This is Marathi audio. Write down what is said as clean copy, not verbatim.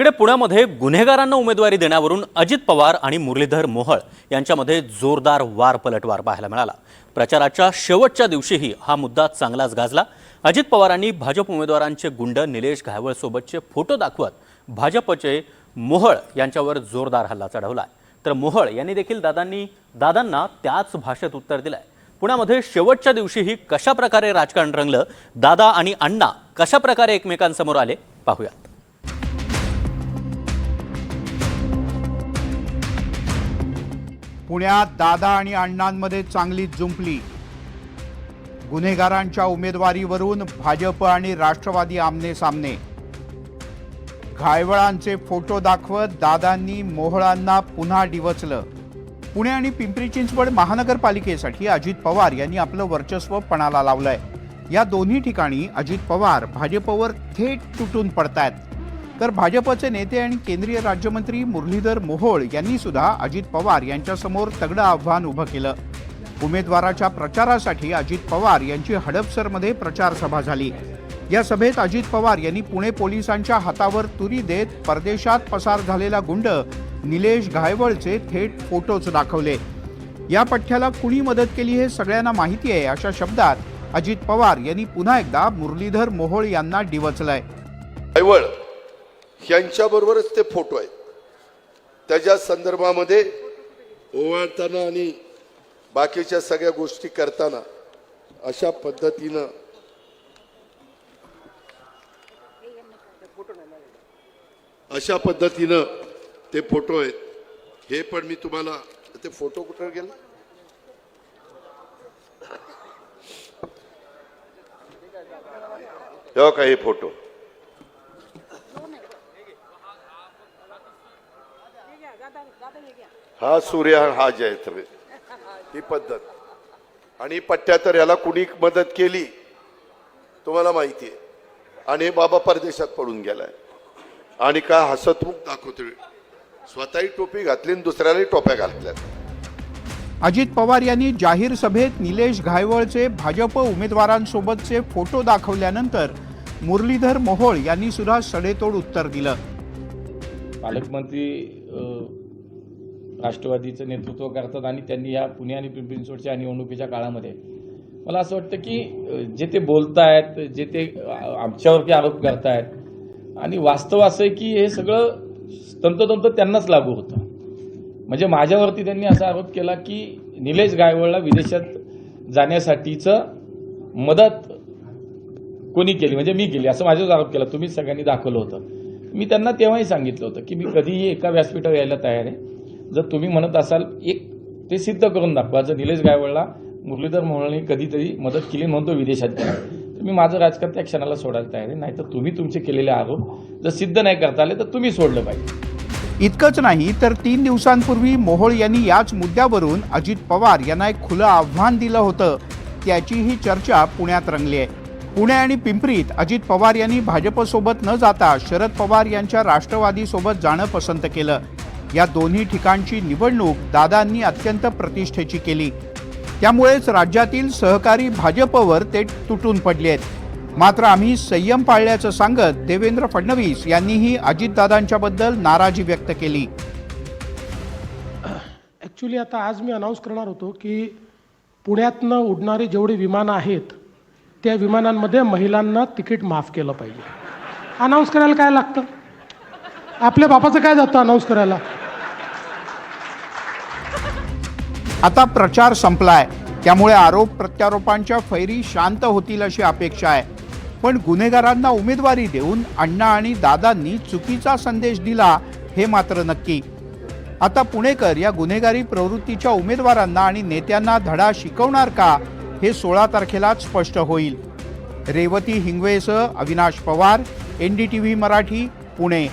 इकडे पुण्यामध्ये गुन्हेगारांना उमेदवारी देण्यावरून अजित पवार आणि मुरलीधर मोहोळ यांच्यामध्ये जोरदार वार-पलटवार पाहायला मिळाला। प्रचाराच्या शेवटच्या दिवशीही हा मुद्दा चांगलाच गाजला। अजित पवारांनी भाजप उमेदवारांचे गुंड निलेश घायवळ सोबतचे फोटो दाखवत भाजपचे मोहोळ यांच्यावर जोरदार हल्ला चढवलाय। तर मोहोळ यांनी देखील दादांना त्याच भाषेत उत्तर दिलंय। पुण्यामध्ये शेवटच्या दिवशीही कशा प्रकारे राजकारण रंगलं, दादा आणि अण्णा कशा प्रकारे एकमेकांसमोर आले पाहूया। पुण्यात दादा आणि अण्णांमध्ये चांगलीच जुंपली। गुन्हेगारांच्या उमेदवारीवरून भाजप आणि राष्ट्रवादी आमने सामने। घायवळांचे फोटो दाखवत दादांनी मोहोळांना पुन्हा डिवचलं। पुणे आणि पिंपरी चिंचवड महानगरपालिकेसाठी अजित पवार यांनी आपलं वर्चस्व पणाला लावलंय। या दोन्ही ठिकाणी अजित पवार भाजपवर थेट तुटून पडतायत, तर भाजपचे नेते आणि केंद्रीय राज्यमंत्री मुरलीधर मोहोळ यांनी सुद्धा अजित पवार यांच्यासमोर तगडं आव्हान उभं केलं। उमेदवाराच्या प्रचारासाठी अजित पवार यांची हडपसरमध्ये प्रचार सभा झाली। या सभेत अजित पवार यांनी पुणे पोलिसांच्या हातावर तुरी देत परदेशात पसार झालेला गुंड निलेश घायवळचे थेट फोटोच दाखवले। या पठ्ठ्याला कुणी मदत केली हे सगळ्यांना माहिती आहे, अशा शब्दात अजित पवार यांनी पुन्हा एकदा मुरलीधर मोहोळ यांना डिवचलंय। घायवळ यांच्याबरोबरच ते फोटो आहेत। त्याच्या संदर्भामध्ये ओवाळताना आणि बाकीच्या सगळ्या गोष्टी करताना अशा पद्धतीनं ते फोटो आहेत। हे पण मी तुम्हाला ते फोटो कुठे गेले, हो का हे फोटो, हा सूर्य हा जय थवे, ही पद्धत आणि पट्ट्या तर याला कुणी मदत केली तुम्हाला माहिती आहे। आणि बाबा परदेशात पडून गेलाय आणि काय हसतमुख दाखवतोय, स्वतःही टोपी घातली आणि दुसऱ्यालाही टोप्या घातल्यात। अजित पवार यांनी जाहीर सभेत निलेश घायवळचे भाजप उमेदवारांसोबतचे फोटो दाखवल्यानंतर मुरलीधर मोहोळ यांनी सुद्धा सडेतोड उत्तर दिलं। पालकमंत्री राष्ट्रवादीचं नेतृत्व करतात आणि त्यांनी या पुणे आणि पिंपरी चिंचवडच्या निवडणुकीच्या काळामध्ये मला असं वाटतं की जे ते बोलतायत, जे ते आमच्यावरती आरोप करतायत आणि वास्तव असं आहे की हे सगळं तंतोतंत त्यांनाच लागू होतं। म्हणजे माझ्यावरती त्यांनी असा आरोप केला की निलेश घायवळला विदेशात जाण्यासाठीचं मदत कोणी केली, म्हणजे मी केली असं माझ्यावर आरोप केला। तुम्ही सगळ्यांनी दाखवलं होतं। मी त्यांना तेव्हाही सांगितलं होतं की मी कधीही एका व्यासपीठावर यायला तयार आहे, जर तुम्ही म्हणत असाल एक ते सिद्ध करून दाखवा। जर निलेश घायवळला मुरलीधर मोहोळने कधीतरी मदत केली म्हणतो विदेशात गेला, तर मी माझं राजकारण त्या क्षणाला सोडायला तयार आहे। नाहीतर तुम्ही तुमचे केलेले आरोप जर सिद्ध नाही करता आले तर तुम्ही सोडलं पाहिजे। इतकंच नाही तर 3 दिवसांपूर्वी मोहोळ यांनी याच मुद्द्यावरून अजित पवार यांना एक खुलं आव्हान दिलं होतं, त्याचीही चर्चा पुण्यात रंगली आहे। पुणे आणि पिंपरीत अजित पवार यांनी भाजपसोबत न जाता शरद पवार यांच्या राष्ट्रवादीसोबत जाणं पसंत केलं। या दोन्ही ठिकाणची निवडणूक दादांनी अत्यंत प्रतिष्ठेची केली, त्यामुळेच राज्यातील सहकारी भाजपवर ते तुटून पडले आहेत। मात्र आम्ही संयम पाळल्याचं सांगत देवेंद्र फडणवीस यांनीही अजितदादांच्याबद्दल नाराजी व्यक्त केली। ॲक्च्युली आता आज मी अनाऊन्स करणार होतो की पुण्यातनं उडणारे जेवढे विमानं आहेत त्या विमानांमध्ये महिलांना तिकीट माफ केलं पाहिजे। अनाऊन्स करायला काय लागतं, आपल्या बापाचं काय जातं अनाऊन्स करायला। आता प्रचार संपलाय, त्यामुळे आरोप प्रत्यारोपांच्या फैरी शांत होतील अशी अपेक्षा आहे। पण गुन्हेगारांना उमेदवारी देऊन अण्णा आणि दादांनी चुकीचा संदेश दिला हे मात्र नक्की। आता पुणेकर या गुन्हेगारी प्रवृत्तीच्या उमेदवारांना आणि नेत्यांना धडा शिकवणार का हे 16 तारखेलाच स्पष्ट होईल। रेवती हिंगवेसह अविनाश पवार, NDTV मराठी, पुणे।